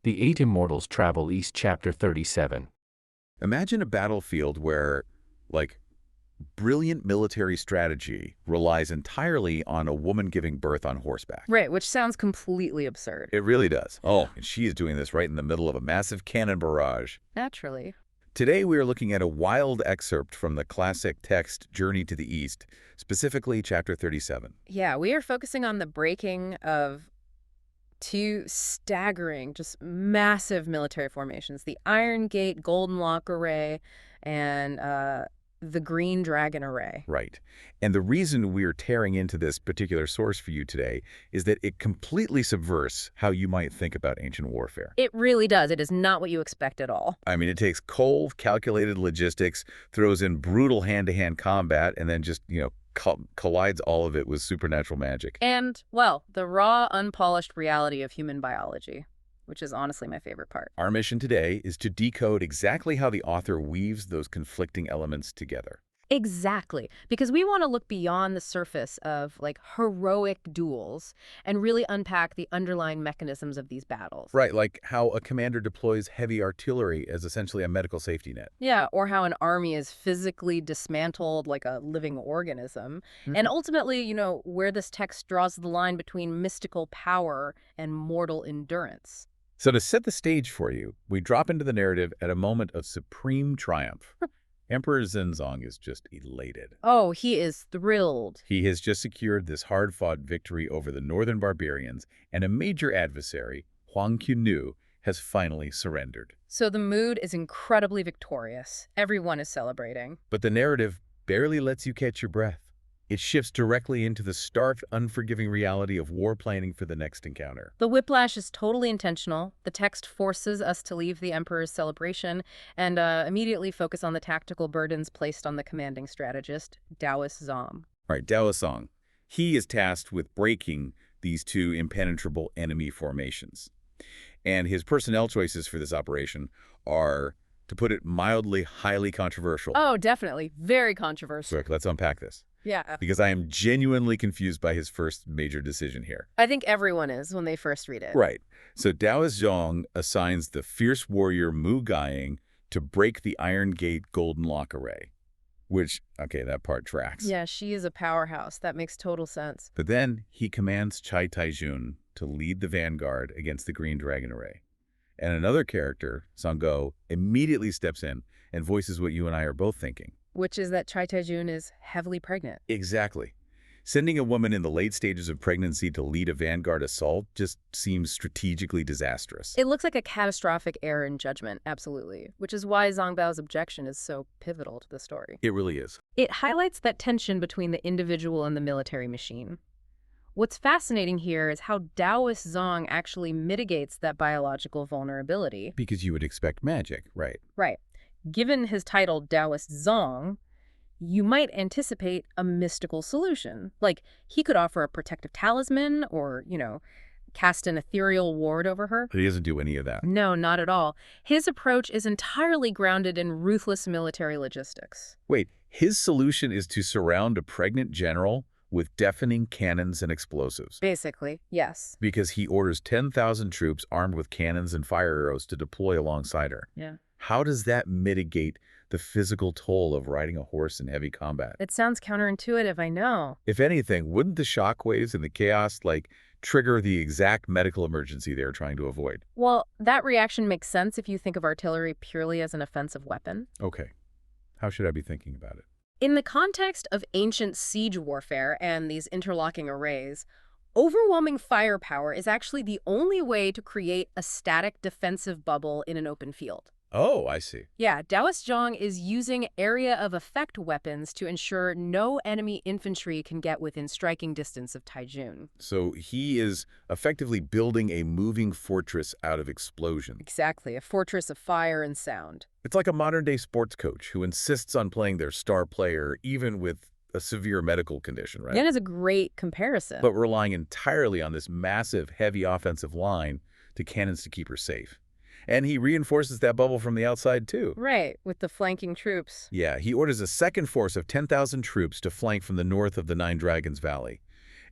The Eight Immortals Travel East Chapter 37. Imagine a battlefield where, like, brilliant military strategy relies entirely on a woman giving birth on horseback. Right, which sounds completely absurd. It really does. Oh, and she is doing this right in the middle of a massive cannon barrage. Naturally. Today we are looking at a wild excerpt from the classic text Journey to the East, specifically Chapter 37. Yeah, we are focusing on the breaking of two staggering, just massive military formations. The Iron Gate Golden Lock Array and the Green Dragon Array. Right. And the reason we're tearing into this particular source for you today is that it completely subverts how you might think about ancient warfare. It really does. It is not what you expect at all. I mean, it takes cold, calculated logistics, throws in brutal hand-to-hand combat, and then just, collides all of it with supernatural magic. And, well, the raw, unpolished reality of human biology, which is honestly my favorite part. Our mission today is to decode exactly how the author weaves those conflicting elements together. Exactly, because we want to look beyond the surface of, like, heroic duels and really unpack the underlying mechanisms of these battles. Right, like how a commander deploys heavy artillery as essentially a medical safety net. Yeah, or how an army is physically dismantled like a living organism. And ultimately, where this text draws the line between mystical power and mortal endurance. So to set the stage for you, we drop into the narrative at a moment of supreme triumph. Emperor Zhenzong is just elated. Oh, he is thrilled. He has just secured this hard-fought victory over the northern barbarians, and a major adversary, Huang Qunnu, has finally surrendered. So the mood is incredibly victorious. Everyone is celebrating. But the narrative barely lets you catch your breath. It shifts directly into the stark, unforgiving reality of war planning for the next encounter. The whiplash is totally intentional. The text forces us to leave the Emperor's celebration and immediately focus on the tactical burdens placed on the commanding strategist, Daoist Zhong. Right, Daoist Zhong. He is tasked with breaking these two impenetrable enemy formations. And his personnel choices for this operation are, to put it mildly, highly controversial. Oh, definitely. Very controversial. Quick, let's unpack this. Yeah. Because I am genuinely confused by his first major decision here. I think everyone is when they first read it. Right. So Daoist Zhong assigns the fierce warrior Mu Gaiying to break the Iron Gate Golden Lock Array, which, okay, that part tracks. Yeah, she is a powerhouse. That makes total sense. But then he commands Chai Taijun to lead the vanguard against the Green Dragon Array. And another character, Sanggo, immediately steps in and voices what you and I are both thinking. Which is that Chai Taijun is heavily pregnant. Exactly. Sending a woman in the late stages of pregnancy to lead a vanguard assault just seems strategically disastrous. It looks like a catastrophic error in judgment, absolutely, which is why Zhang Bao's objection is so pivotal to the story. It really is. It highlights that tension between the individual and the military machine. What's fascinating here is how Daoist Zhong actually mitigates that biological vulnerability. Because you would expect magic, right? Right. Given his title Daoist Zhong, you might anticipate a mystical solution. Like, he could offer a protective talisman or, cast an ethereal ward over her. But he doesn't do any of that. No, not at all. His approach is entirely grounded in ruthless military logistics. Wait, his solution is to surround a pregnant general with deafening cannons and explosives. Basically, yes. Because he orders 10,000 troops armed with cannons and fire arrows to deploy alongside her. Yeah. How does that mitigate the physical toll of riding a horse in heavy combat? It sounds counterintuitive, I know. If anything, wouldn't the shockwaves and the chaos, trigger the exact medical emergency they're trying to avoid? Well, that reaction makes sense if you think of artillery purely as an offensive weapon. Okay. How should I be thinking about it? In the context of ancient siege warfare and these interlocking arrays, overwhelming firepower is actually the only way to create a static defensive bubble in an open field. Oh, I see. Yeah, Daoist Zhong is using area of effect weapons to ensure no enemy infantry can get within striking distance of Taijun. So he is effectively building a moving fortress out of explosions. Exactly, a fortress of fire and sound. It's like a modern-day sports coach who insists on playing their star player even with a severe medical condition, right? That is a great comparison. But relying entirely on this massive, heavy offensive line to cannons to keep her safe. And he reinforces that bubble from the outside, too. Right, with the flanking troops. Yeah, he orders a second force of 10,000 troops to flank from the north of the Nine Dragons Valley,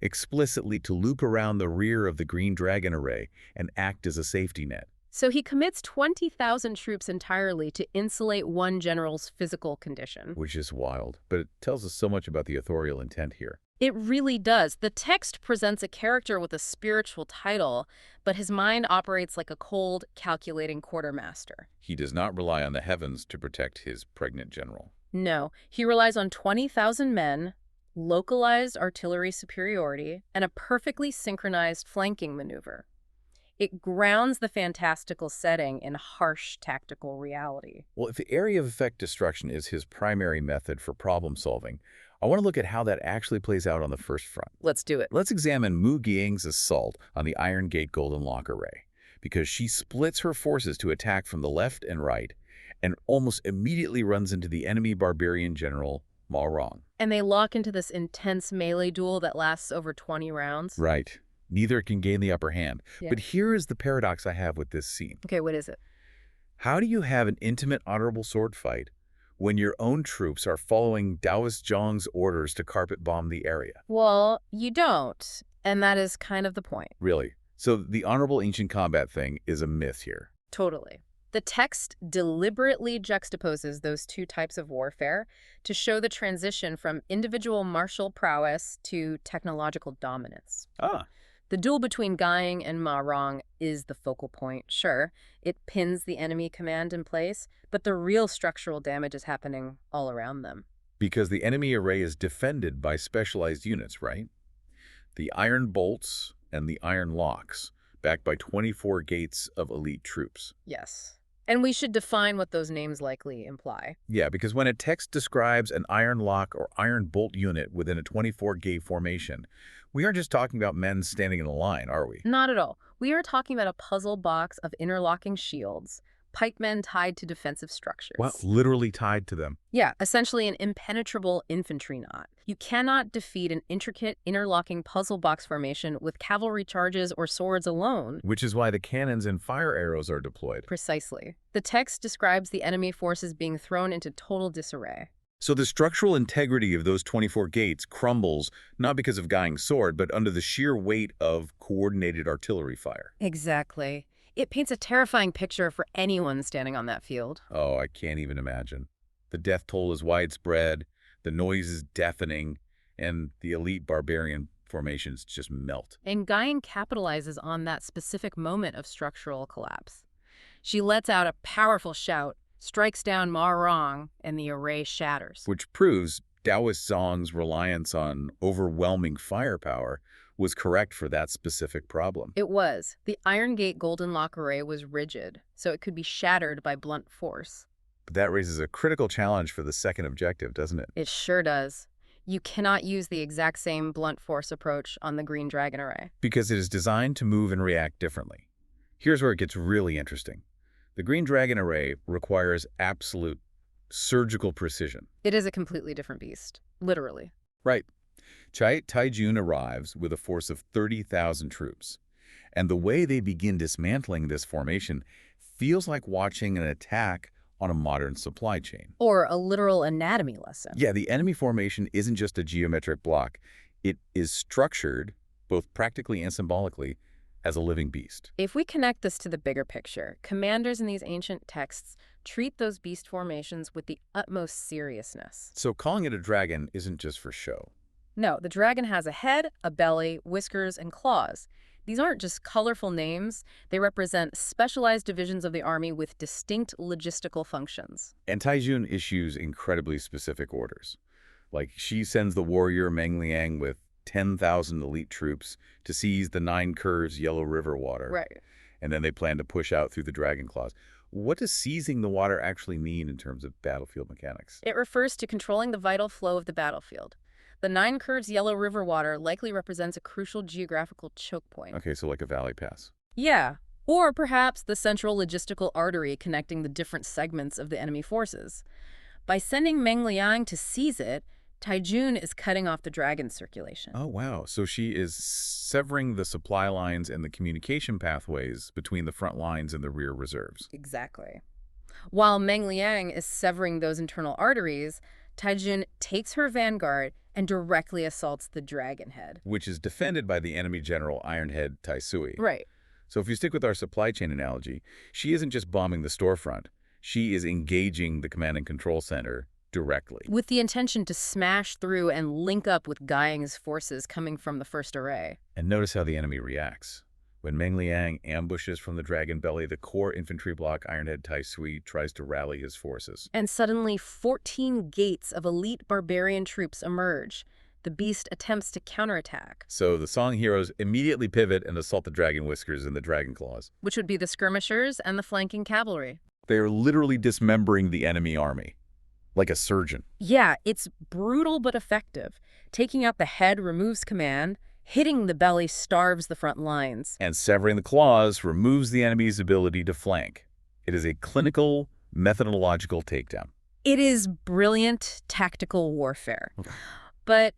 explicitly to loop around the rear of the Green Dragon Array and act as a safety net. So he commits 20,000 troops entirely to insulate one general's physical condition. Which is wild, but it tells us so much about the authorial intent here. It really does. The text presents a character with a spiritual title, but his mind operates like a cold, calculating quartermaster. He does not rely on the heavens to protect his pregnant general. No, he relies on 20,000 men, localized artillery superiority, and a perfectly synchronized flanking maneuver. It grounds the fantastical setting in harsh tactical reality. Well, if the area of effect destruction is his primary method for problem solving, I want to look at how that actually plays out on the first front. Let's do it. Let's examine Mu Giang's assault on the Iron Gate Golden Lock Array, because she splits her forces to attack from the left and right, and almost immediately runs into the enemy barbarian general, Ma Rong. And they lock into this intense melee duel that lasts over 20 rounds. Right. Neither can gain the upper hand. Yeah. But here is the paradox I have with this scene. Okay, what is it? How do you have an intimate, honorable sword fight when your own troops are following Taoist Zhong's orders to carpet bomb the area? Well, you don't. And that is kind of the point. Really? So the honorable ancient combat thing is a myth here. Totally. The text deliberately juxtaposes those two types of warfare to show the transition from individual martial prowess to technological dominance. Ah. The duel between Gaing and Ma Rong is the focal point, sure. It pins the enemy command in place, but the real structural damage is happening all around them. Because the enemy array is defended by specialized units, right? The iron bolts and the iron locks, backed by 24 gates of elite troops. Yes. And we should define what those names likely imply. Yeah, because when a text describes an iron lock or iron bolt unit within a 24-gate formation, we aren't just talking about men standing in a line, are we? Not at all. We are talking about a puzzle box of interlocking shields, pikemen tied to defensive structures. Well, literally tied to them. Yeah, essentially an impenetrable infantry knot. You cannot defeat an intricate interlocking puzzle box formation with cavalry charges or swords alone. Which is why the cannons and fire arrows are deployed. Precisely. The text describes the enemy forces being thrown into total disarray. So the structural integrity of those 24 gates crumbles not because of Gaing's sword, but under the sheer weight of coordinated artillery fire. Exactly. It paints a terrifying picture for anyone standing on that field. Oh, I can't even imagine. The death toll is widespread, the noise is deafening, and the elite barbarian formations just melt. And Gaing capitalizes on that specific moment of structural collapse. She lets out a powerful shout, strikes down Ma Rong, and the array shatters. Which proves Taoist Zhong's reliance on overwhelming firepower was correct for that specific problem. It was. The Iron Gate Golden Lock Array was rigid, so it could be shattered by blunt force. But that raises a critical challenge for the second objective, doesn't it? It sure does. You cannot use the exact same blunt force approach on the Green Dragon Array. Because it is designed to move and react differently. Here's where it gets really interesting. The Green Dragon Array requires absolute surgical precision. It is a completely different beast, literally. Right. Taijun arrives with a force of 30,000 troops. And the way they begin dismantling this formation feels like watching an attack on a modern supply chain. Or a literal anatomy lesson. Yeah, the enemy formation isn't just a geometric block. It is structured, both practically and symbolically, as a living beast. If we connect this to the bigger picture, commanders in these ancient texts treat those beast formations with the utmost seriousness. So calling it a dragon isn't just for show. No, the dragon has a head, a belly, whiskers, and claws. These aren't just colorful names. They represent specialized divisions of the army with distinct logistical functions. And Taijun issues incredibly specific orders. Like, she sends the warrior Meng Liang with 10,000 elite troops to seize the Nine Curves Yellow River water. Right. And then they plan to push out through the Dragon Claws. What does seizing the water actually mean in terms of battlefield mechanics? It refers to controlling the vital flow of the battlefield. The Nine Curves Yellow River water likely represents a crucial geographical choke point. Okay, so like a valley pass. Yeah. Or perhaps the central logistical artery connecting the different segments of the enemy forces. By sending Meng Liang to seize it, Taijun is cutting off the dragon's circulation. Oh, wow. So she is severing the supply lines and the communication pathways between the front lines and the rear reserves. Exactly. While Meng Liang is severing those internal arteries, Taijun takes her vanguard and directly assaults the dragon head. Which is defended by the enemy general Ironhead Taisui. Right. So if you stick with our supply chain analogy, she isn't just bombing the storefront. She is engaging the command and control center directly. With the intention to smash through and link up with Guiying's forces coming from the first array. And notice how the enemy reacts. When Meng Liang ambushes from the dragon belly, the core infantry block Ironhead Tai Sui tries to rally his forces. And suddenly 14 gates of elite barbarian troops emerge. The beast attempts to counterattack, So the Song heroes immediately pivot and assault the Dragon Whiskers and the Dragon Claws. which would be the skirmishers and the flanking cavalry. They are literally dismembering the enemy army, like a surgeon. Yeah, it's brutal but effective. Taking out the head removes command, hitting the belly starves the front lines. And severing the claws removes the enemy's ability to flank. It is a clinical, methodological takedown. It is brilliant tactical warfare. But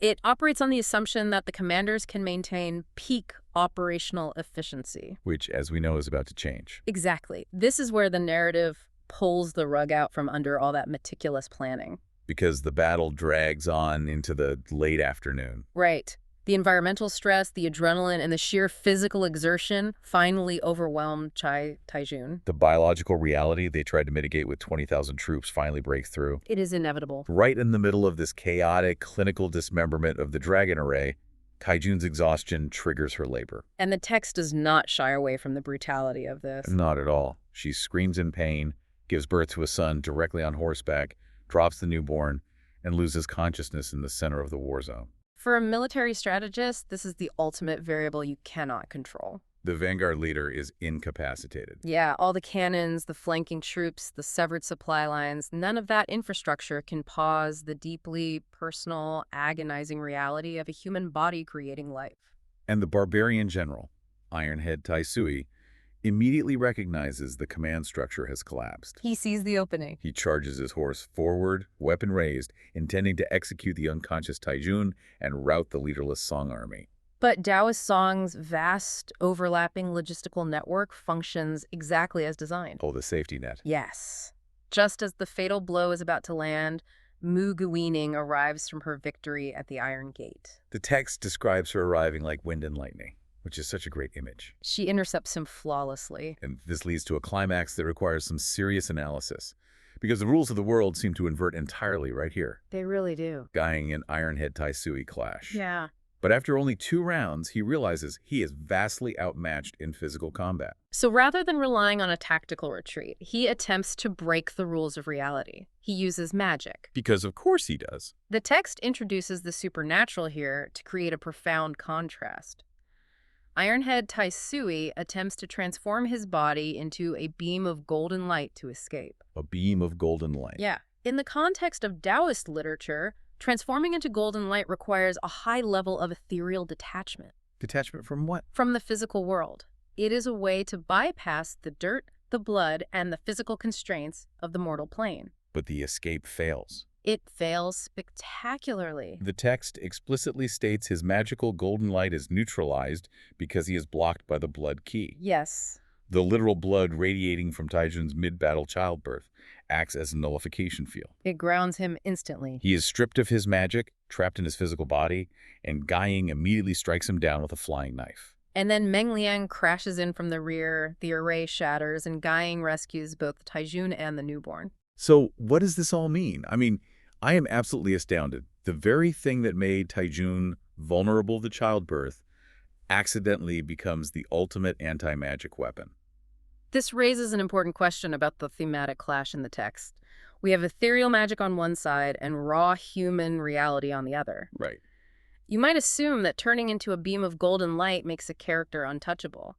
it operates on the assumption that the commanders can maintain peak operational efficiency. Which, as we know, is about to change. Exactly. This is where the narrative pulls the rug out from under all that meticulous planning. Because the battle drags on into the late afternoon. Right. The environmental stress, the adrenaline, and the sheer physical exertion finally overwhelmed Taijun. The biological reality they tried to mitigate with 20,000 troops finally breaks through. It is inevitable. Right in the middle of this chaotic clinical dismemberment of the dragon array, Kaijun's exhaustion triggers her labor. And the text does not shy away from the brutality of this. Not at all. She screams in pain, gives birth to a son directly on horseback, drops the newborn, and loses consciousness in the center of the war zone. For a military strategist, this is the ultimate variable you cannot control. The vanguard leader is incapacitated. Yeah, all the cannons, the flanking troops, the severed supply lines, none of that infrastructure can pause the deeply personal, agonizing reality of a human body creating life. And the barbarian general, Ironhead Tai Sui, immediately recognizes the command structure has collapsed. He sees the opening. He charges his horse forward, weapon raised, intending to execute the unconscious Taijun and rout the leaderless Song army. But Taoist Song's vast, overlapping logistical network functions exactly as designed. Oh, the safety net. Yes. Just as the fatal blow is about to land, Mu Guining arrives from her victory at the Iron Gate. The text describes her arriving like wind and lightning, which is such a great image. She intercepts him flawlessly. And this leads to a climax that requires some serious analysis, because the rules of the world seem to invert entirely right here. They really do. Guiying and Ironhead Tai Sui clash. Yeah. But after only 2 rounds, he realizes he is vastly outmatched in physical combat. So rather than relying on a tactical retreat, he attempts to break the rules of reality. He uses magic. Because of course he does. The text introduces the supernatural here to create a profound contrast. Ironhead Tai Sui attempts to transform his body into a beam of golden light to escape. A beam of golden light. Yeah. In the context of Taoist literature, transforming into golden light requires a high level of ethereal detachment. Detachment from what? From the physical world. It is a way to bypass the dirt, the blood, and the physical constraints of the mortal plane. But the escape fails. It fails spectacularly. The text explicitly states his magical golden light is neutralized because he is blocked by the blood key. Yes. The literal blood radiating from Taijun's mid-battle childbirth acts as a nullification field. It grounds him instantly. He is stripped of his magic, trapped in his physical body, and Guiying immediately strikes him down with a flying knife. And then Meng Liang crashes in from the rear, the array shatters, and Guiying rescues both Taijun and the newborn. So what does this all mean? I mean, I am absolutely astounded. The very thing that made Taijun vulnerable to childbirth accidentally becomes the ultimate anti-magic weapon. This raises an important question about the thematic clash in the text. We have ethereal magic on one side and raw human reality on the other. Right. You might assume that turning into a beam of golden light makes a character untouchable.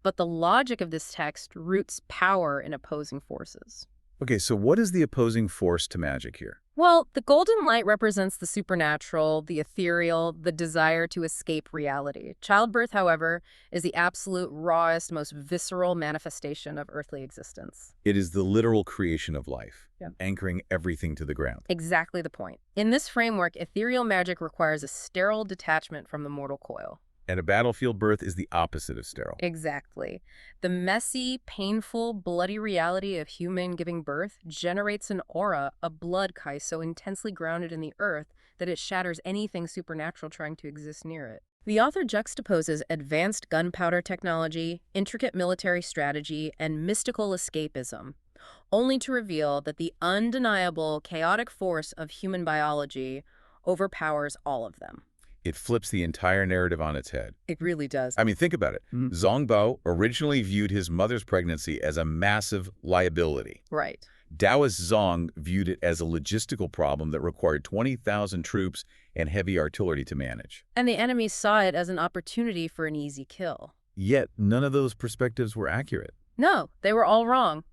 But the logic of this text roots power in opposing forces. Okay, so what is the opposing force to magic here? Well, the golden light represents the supernatural, the ethereal, the desire to escape reality. Childbirth, however, is the absolute rawest, most visceral manifestation of earthly existence. It is the literal creation of life, Yeah. anchoring everything to the ground. Exactly the point. In this framework, ethereal magic requires a sterile detachment from the mortal coil. And a battlefield birth is the opposite of sterile. Exactly. The messy, painful, bloody reality of human giving birth generates an aura, a blood kai so intensely grounded in the earth that it shatters anything supernatural trying to exist near it. The author juxtaposes advanced gunpowder technology, intricate military strategy, and mystical escapism, only to reveal that the undeniable chaotic force of human biology overpowers all of them. It flips the entire narrative on its head. It really does. I mean, think about it. Zhong Bao originally viewed his mother's pregnancy as a massive liability. Right. Taoist Zhong viewed it as a logistical problem that required 20,000 troops and heavy artillery to manage. And the enemy saw it as an opportunity for an easy kill. Yet, none of those perspectives were accurate. No, they were all wrong.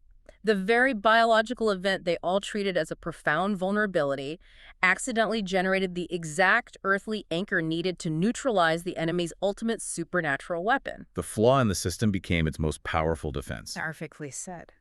The very biological event they all treated as a profound vulnerability accidentally generated the exact earthly anchor needed to neutralize the enemy's ultimate supernatural weapon. The flaw in the system became its most powerful defense. Perfectly said.